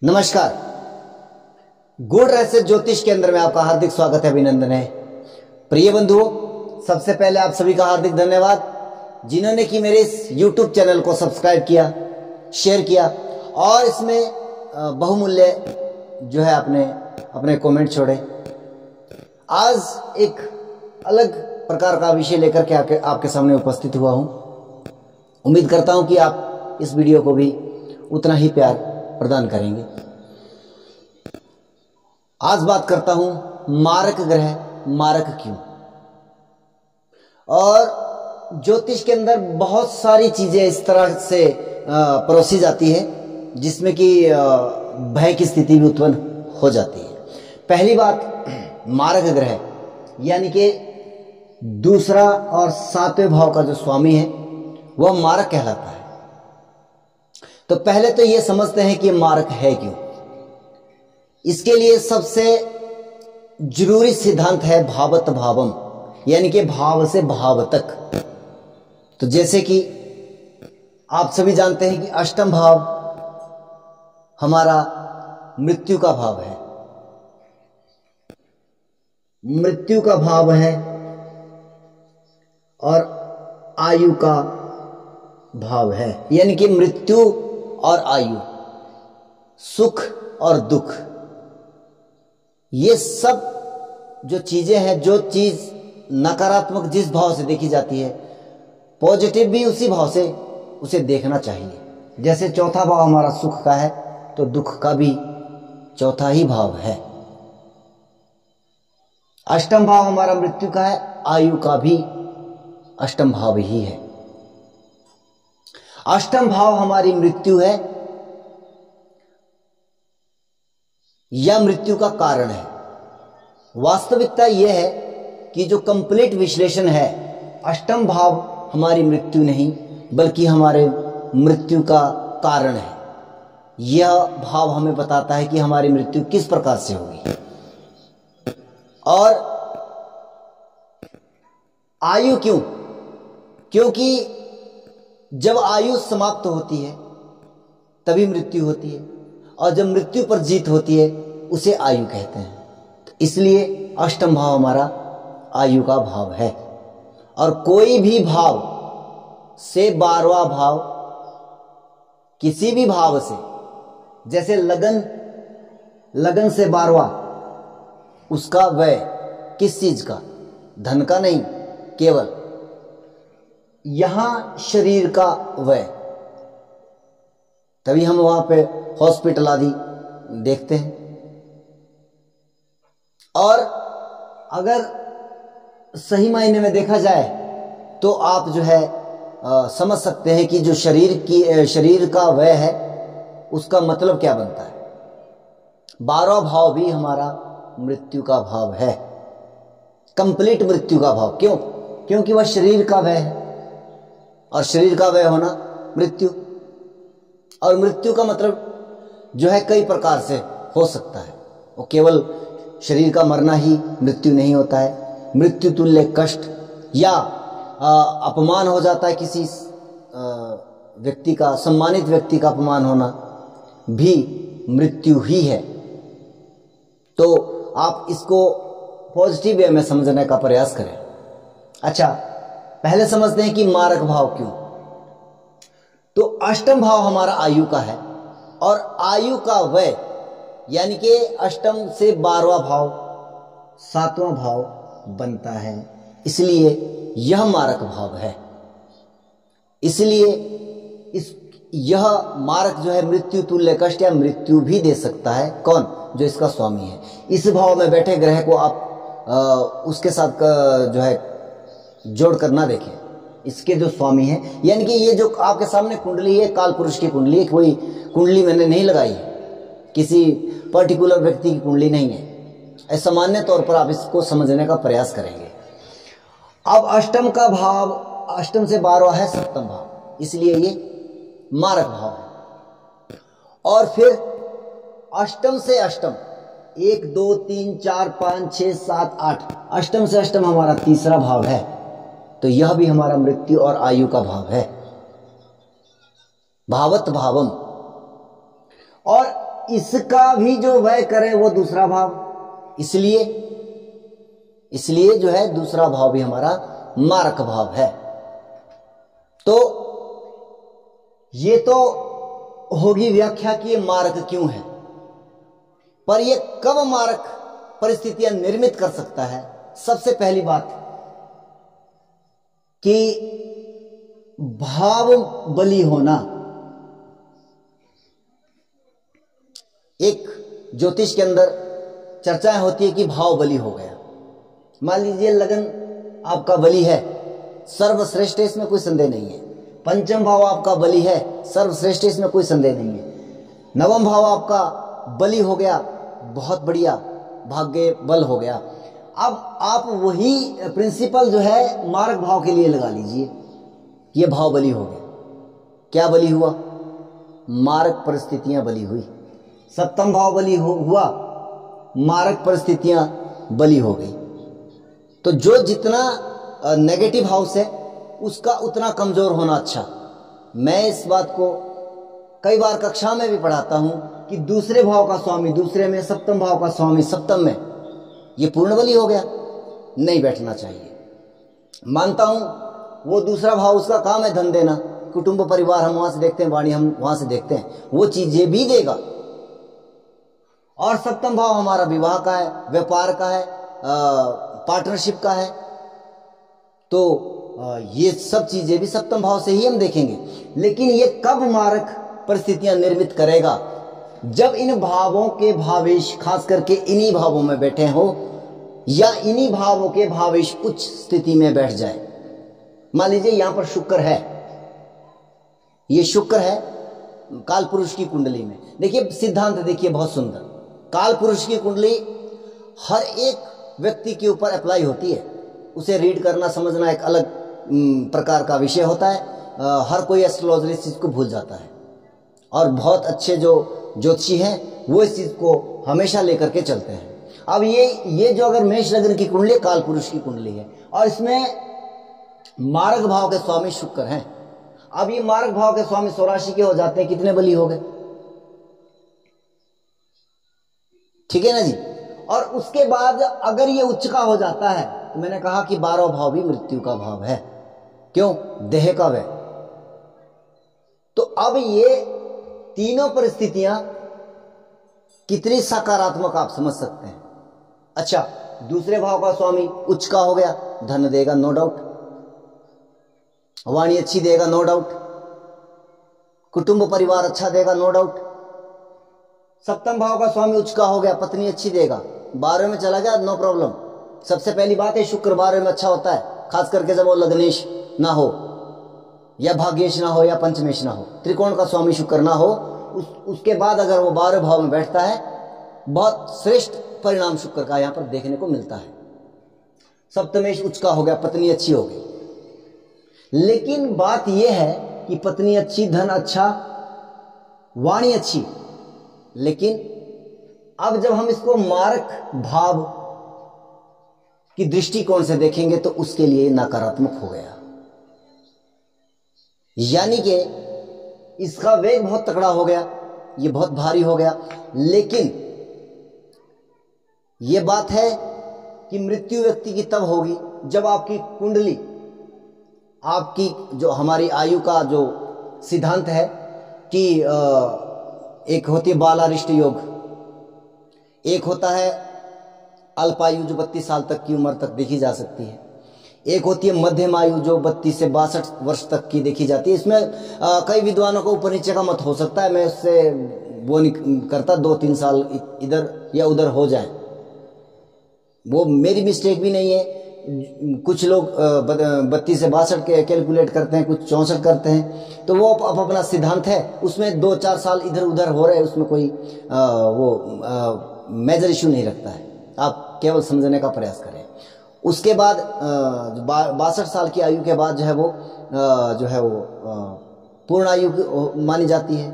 नमस्कार। गुण रहस्य ज्योतिष केंद्र में आपका हार्दिक स्वागत है, अभिनंदन है। प्रिय बंधुओं, सबसे पहले आप सभी का हार्दिक धन्यवाद जिन्होंने कि मेरे इस YouTube चैनल को सब्सक्राइब किया, शेयर किया और इसमें बहुमूल्य जो है अपने कमेंट छोड़े। आज एक अलग प्रकार का विषय लेकर के आपके सामने उपस्थित हुआ हूं। उम्मीद करता हूं कि आप इस वीडियो को भी उतना ही प्यार प्रदान करेंगे। आज बात करता हूं मारक ग्रह मारक क्यों। और ज्योतिष के अंदर बहुत सारी चीजें इस तरह से परोसी जाती है जिसमें कि भय की स्थिति भी उत्पन्न हो जाती है। पहली बात, मारक ग्रह यानी कि दूसरा और सातवें भाव का जो स्वामी है वह मारक कहलाता है। तो पहले तो ये समझते हैं कि मारक है क्यों। इसके लिए सबसे जरूरी सिद्धांत है भावत भावम, यानी कि भाव से भाव तक। तो जैसे कि आप सभी जानते हैं कि अष्टम भाव हमारा मृत्यु का भाव है, मृत्यु का भाव है और आयु का भाव है, यानी कि मृत्यु और आयु, सुख और दुख, ये सब जो चीजें हैं, जो चीज नकारात्मक जिस भाव से देखी जाती है, पॉजिटिव भी उसी भाव से उसे देखना चाहिए। जैसे चौथा भाव हमारा सुख का है तो दुख का भी चौथा ही भाव है। अष्टम भाव हमारा मृत्यु का है, आयु का भी अष्टम भाव ही है। अष्टम भाव हमारी मृत्यु है या मृत्यु का कारण है। वास्तविकता यह है कि जो कंप्लीट विश्लेषण है, अष्टम भाव हमारी मृत्यु नहीं बल्कि हमारे मृत्यु का कारण है। यह भाव हमें बताता है कि हमारी मृत्यु किस प्रकार से होगी। और आयु क्यों? क्योंकि जब आयु समाप्त होती है तभी मृत्यु होती है, और जब मृत्यु पर जीत होती है उसे आयु कहते हैं। तो इसलिए अष्टम भाव हमारा आयु का भाव है। और कोई भी भाव से 12वां भाव, किसी भी भाव से, जैसे लगन से 12वां, उसका व्यय किस चीज का? धन का नहीं, केवल यहां शरीर का व्यय। तभी हम वहां पे हॉस्पिटल आदि देखते हैं। और अगर सही मायने में देखा जाए तो आप जो है समझ सकते हैं कि जो शरीर का व्यय है उसका मतलब क्या बनता है। 12वां भाव भी हमारा मृत्यु का भाव है, कंप्लीट मृत्यु का भाव। क्यों? क्योंकि वह शरीर का व्यय है और शरीर का व्यय होना मृत्यु। और मृत्यु का मतलब जो है कई प्रकार से हो सकता है। वो केवल शरीर का मरना ही मृत्यु नहीं होता है। मृत्यु तुल्य कष्ट या अपमान हो जाता है किसी व्यक्ति का, सम्मानित व्यक्ति का अपमान होना भी मृत्यु ही है। तो आप इसको पॉजिटिव वे में समझने का प्रयास करें। अच्छा, पहले समझते हैं कि मारक भाव क्यों। तो अष्टम भाव हमारा आयु का है और आयु का व्यय यानी कि अष्टम से 12वां भाव 7वां भाव बनता है, इसलिए यह मारक भाव है। इसलिए यह मारक जो है मृत्यु तुल्य कष्ट या मृत्यु भी दे सकता है। कौन? जो इसका स्वामी है। इस भाव में बैठे ग्रह को आप उसके साथ जो है जोड़ कर ना देखें। इसके जो स्वामी है, यानी कि ये जो आपके सामने कुंडली है, काल पुरुष की कुंडली है, कोई कुंडली मैंने नहीं लगाई है, किसी पर्टिकुलर व्यक्ति की कुंडली नहीं है। सामान्य तौर पर आप इसको समझने का प्रयास करेंगे। अब अष्टम का भाव, अष्टम से 12वां है सप्तम भाव, इसलिए ये मारक भाव है। और फिर अष्टम से अष्टम 1 2 3 4 5 6 7 8, अष्टम से अष्टम हमारा तीसरा भाव है। तो यह भी हमारा मृत्यु और आयु का भाव है, भावत भावम। और इसका भी जो व्यय करे वो दूसरा भाव, इसलिए जो है दूसरा भाव भी हमारा मारक भाव है। तो ये तो होगी व्याख्या कि ये मारक क्यों है, पर ये कब मारक परिस्थितियां निर्मित कर सकता है। सबसे पहली बात कि भाव बली होना। एक ज्योतिष के अंदर चर्चाएं होती है कि भाव बली हो गया। मान लीजिए लगन आपका बली है, सर्वश्रेष्ठ, इसमें कोई संदेह नहीं है। पंचम भाव आपका बली है, सर्वश्रेष्ठ, इसमें कोई संदेह नहीं है। नवम भाव आपका बली हो गया, बहुत बढ़िया, भाग्य बल हो गया। अब आप वही प्रिंसिपल जो है मारक भाव के लिए लगा लीजिए, ये भाव बली हो गया। क्या बली हुआ? मारक परिस्थितियां बली हुई। सप्तम भाव बली हुआ, मारक परिस्थितियां बली हो गई। तो जो जितना नेगेटिव हाउस है उसका उतना कमजोर होना अच्छा। मैं इस बात को कई बार कक्षा में भी पढ़ाता हूं कि दूसरे भाव का स्वामी दूसरे में, सप्तम भाव का स्वामी सप्तम में, ये पूर्ण बली हो गया, नहीं बैठना चाहिए। मानता हूं वो दूसरा भाव उसका काम है धन देना, कुटुंब परिवार हम वहां से देखते हैं, वाणी हम वहां से देखते हैं, वो चीजें भी देगा। और सप्तम भाव हमारा विवाह का है, व्यापार का है, पार्टनरशिप का है। तो ये सब चीजें भी सप्तम भाव से ही हम देखेंगे। लेकिन ये कब मारक परिस्थितियां निर्मित करेगा? जब इन भावों के भावेश, खास करके इन्हीं भावों में बैठे हो या इन्हीं भावों के भावेश उच्च स्थिति में बैठ जाए। मान लीजिए यहां पर शुक्र है, ये शुक्र है काल पुरुष की कुंडली में। देखिए सिद्धांत देखिए बहुत सुंदर। काल पुरुष की कुंडली हर एक व्यक्ति के ऊपर अप्लाई होती है। उसे रीड करना समझना एक अलग प्रकार का विषय होता है। हर कोई एस्ट्रोलॉजर इस चीज को भूल जाता है, और बहुत अच्छे जो ज्योतिषी हैं वो इस चीज को हमेशा लेकर के चलते हैं। अब ये जो अगर मेष लग्न की कुंडली काल पुरुष की कुंडली है और इसमें मारक भाव के स्वामी शुक्र हैं। अब ये मारक भाव के स्वामी स्वराशि के हो जाते हैं, कितने बली हो गए? ठीक है ना जी। और उसके बाद अगर ये उच्च का हो जाता है तो मैंने कहा कि 12वां भाव भी मृत्यु का भाव है। क्यों? देह का वह। तो अब ये तीनों परिस्थितियां कितनी सकारात्मक आप समझ सकते हैं। अच्छा, दूसरे भाव का स्वामी उच्च का हो गया, धन देगा नो डाउट, वाणी अच्छी देगा नो डाउट, कुटुंब परिवार अच्छा देगा नो डाउट। सप्तम भाव का स्वामी उच्च का हो गया, पत्नी अच्छी देगा, 12वें में चला गया नो प्रॉब्लम। सबसे पहली बात है शुक्र 12वें में अच्छा होता है, खास करके जब वो लग्नेश ना हो या भाग्येश ना हो या पंचमेश ना हो, त्रिकोण का स्वामी शुक्र ना हो, उसके बाद अगर वो 12वें भाव में बैठता है, बहुत श्रेष्ठ परिणाम शुक्र का यहां पर देखने को मिलता है। सप्तमेश उच्च का हो गया, पत्नी अच्छी हो गई। लेकिन बात यह है कि पत्नी अच्छी, धन अच्छा, वाणी अच्छी, लेकिन अब जब हम इसको मारक भाव की दृष्टिकोण से देखेंगे तो उसके लिए नकारात्मक हो गया। यानी कि इसका वेग बहुत तगड़ा हो गया, ये बहुत भारी हो गया। लेकिन यह बात है कि मृत्यु व्यक्ति की तब होगी जब आपकी कुंडली, आपकी जो हमारी आयु का जो सिद्धांत है कि एक होती है बालारिष्ट योग, एक होता है अल्पायु जो 32 साल तक की उम्र तक देखी जा सकती है, एक होती है मध्यम आयु जो 32 से 62 वर्ष तक की देखी जाती है। इसमें कई विद्वानों को ऊपर नीचे का मत हो सकता है, मैं उससे वो नहीं करता, 2-3 साल इधर या उधर हो जाए, वो मेरी मिस्टेक भी नहीं है। कुछ लोग 32 से 62 के कैलकुलेट करते हैं, कुछ 64 करते हैं, तो वो अपना सिद्धांत है, उसमें 2-4 साल इधर उधर हो रहे हैं, उसमें कोई मेजर इश्यू नहीं रखता है। आप केवल समझने का प्रयास करें। उसके बाद 62 साल की आयु के बाद जो है वो पूर्ण आयु मानी जाती है।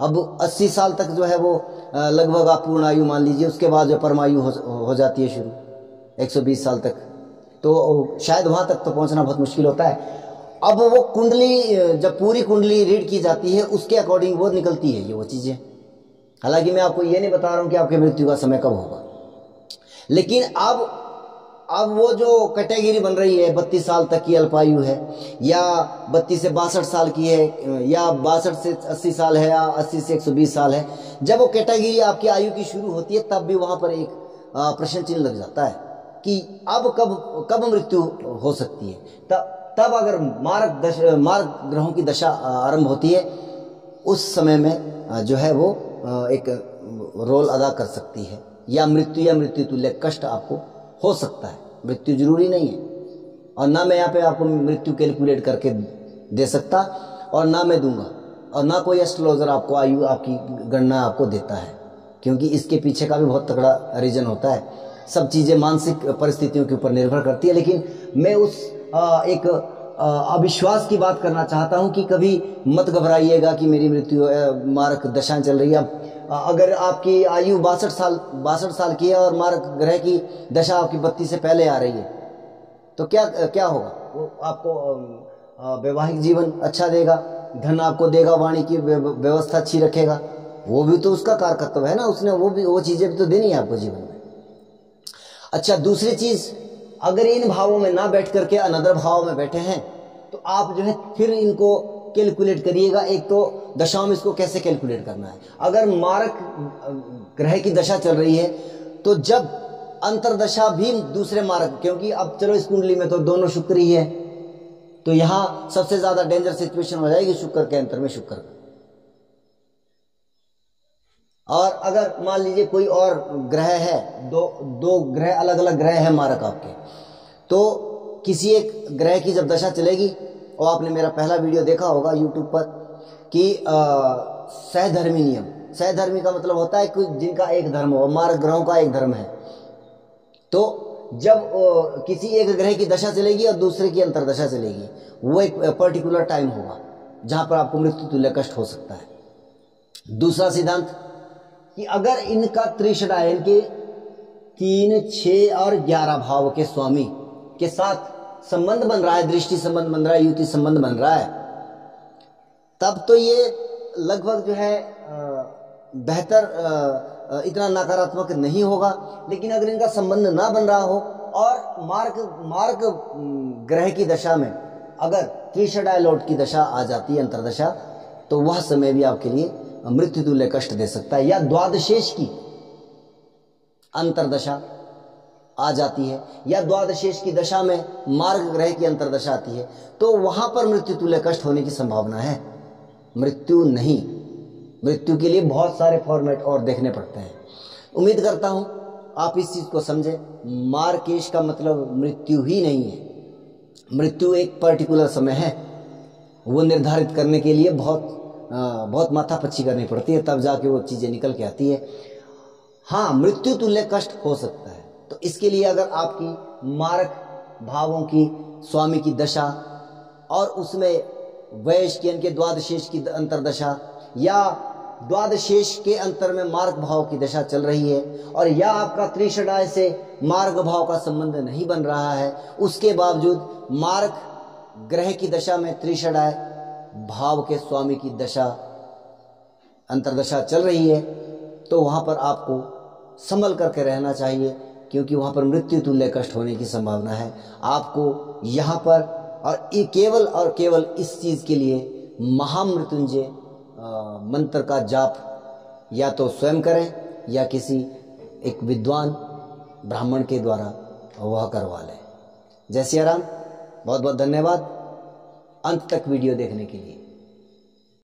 अब 80 साल तक जो है वो लगभग आप पूर्ण आयु मान लीजिए। उसके बाद जो परमायु हो जाती है शुरू 120 साल तक, तो शायद वहां तक तो पहुंचना बहुत मुश्किल होता है। अब वो कुंडली, जब पूरी कुंडली रीड की जाती है उसके अकॉर्डिंग वो निकलती है, ये वो चीजें। हालांकि मैं आपको ये नहीं बता रहा हूं कि आपकी मृत्यु का समय कब होगा, लेकिन अब वो जो कैटेगरी बन रही है 32 साल तक की अल्पायु है, या 32 से 62 साल की है, या 62 से 80 साल है, या 80 से 120 साल है, जब वो कैटेगरी आपकी आयु की शुरू होती है तब भी वहां पर एक प्रश्न चिन्ह लग जाता है कि अब कब मृत्यु हो सकती है। तब अगर मार्ग ग्रहों की दशा आरंभ होती है, उस समय में जो है वो एक रोल अदा कर सकती है, या मृत्यु तुल्य कष्ट आपको हो सकता है। मृत्यु जरूरी नहीं है, और ना मैं यहाँ पे आपको मृत्यु कैलकुलेट करके दे सकता, और ना मैं दूंगा, और ना कोई एस्ट्रोलॉजर आपको आयु आपकी गणना आपको देता है, क्योंकि इसके पीछे का भी बहुत तगड़ा रीजन होता है। सब चीज़ें मानसिक परिस्थितियों के ऊपर निर्भर करती है। लेकिन मैं उस एक अविश्वास की बात करना चाहता हूं कि कभी मत घबराइएगा कि मेरी मृत्यु मारक दशा चल रही है। अगर आपकी आयु 62 साल की है और मारक ग्रह की दशा आपकी 32 से पहले आ रही है, तो क्या होगा? वो आपको वैवाहिक जीवन अच्छा देगा, धन आपको देगा, वाणी की व्यवस्था अच्छी रखेगा, वो भी तो उसका कारकत्व है ना, उसने वो चीजें भी तो देनी है आपको जीवन में। अच्छा, दूसरी चीज, अगर इन भावों में ना बैठ करके अनदर भाव में बैठे हैं, तो आप जो है फिर इनको कैलकुलेट करिएगा। एक तो दशाओं में इसको कैसे कैलकुलेट करना है। अगर मारक ग्रह की दशा चल रही है, तो जब अंतरदशा भी दूसरे मारक, क्योंकि अब चलो इस कुंडली में तो दोनों शुक्र ही है, तो यहां सबसे ज्यादा डेंजर सिचुएशन हो जाएगी शुक्र के अंतर में शुक्र। और अगर मान लीजिए कोई और ग्रह है, दो ग्रह अलग अलग ग्रह है मारक आपके, तो किसी एक ग्रह की जब दशा चलेगी, और आपने मेरा पहला वीडियो देखा होगा यूट्यूब पर कि सहधर्मी नियम, सहधर्मी का मतलब होता है कि जिनका एक धर्म हो, मारक ग्रहों का एक धर्म है। तो जब किसी एक ग्रह की दशा चलेगी और दूसरे की अंतरदशा चलेगी, वो एक पर्टिकुलर टाइम होगा जहां पर आपको मृत्यु तुल्य कष्ट हो सकता है। दूसरा सिद्धांत कि अगर इनका त्रिषडा, इनके 3, 6 और 11 भाव के स्वामी के साथ संबंध बन रहा है, दृष्टि संबंध बन रहा है, युति संबंध बन रहा है, तब तो ये लगभग जो है बेहतर, इतना नकारात्मक नहीं होगा। लेकिन अगर इनका संबंध ना बन रहा हो और मार्ग ग्रह की दशा में अगर त्रिषडा लौट की दशा आ जाती है, अंतरदशा, तो वह समय भी आपके लिए मृत्यु तुल्य कष्ट दे सकता है। या द्वादशेष की अंतरदशा आ जाती है, या द्वादशेष की दशा में मार्ग ग्रह की अंतरदशा आती है, तो वहां पर मृत्यु तुल्य कष्ट होने की संभावना है, मृत्यु नहीं। मृत्यु के लिए बहुत सारे फॉर्मेट और देखने पड़ते हैं। उम्मीद करता हूं आप इस चीज को समझे। मार्केश का मतलब मृत्यु ही नहीं है। मृत्यु एक पर्टिकुलर समय है, वो निर्धारित करने के लिए बहुत माथापच्ची करनी पड़ती है, तब जाके वो चीजें निकल के आती है। हाँ, मृत्यु तुल्य कष्ट हो सकता है, तो इसके लिए अगर आपकी मारक भावों की स्वामी की दशा और उसमें वैश की इनके द्वादशेष की अंतरदशा, या द्वादशेष के अंतर में मार्ग भाव की दशा चल रही है, और या आपका त्रिषडाय से मार्ग भाव का संबंध नहीं बन रहा है, उसके बावजूद मार्ग ग्रह की दशा में त्रिषडाय भाव के स्वामी की दशा अंतरदशा चल रही है, तो वहां पर आपको संभल करके रहना चाहिए, क्योंकि वहां पर मृत्यु तुल्य कष्ट होने की संभावना है। आपको यहाँ पर और केवल इस चीज के लिए महामृत्युंजय मंत्र का जाप या तो स्वयं करें या किसी एक विद्वान ब्राह्मण के द्वारा वह करवा लें। जय सिया राम। बहुत बहुत धन्यवाद अंत तक वीडियो देखने के लिए।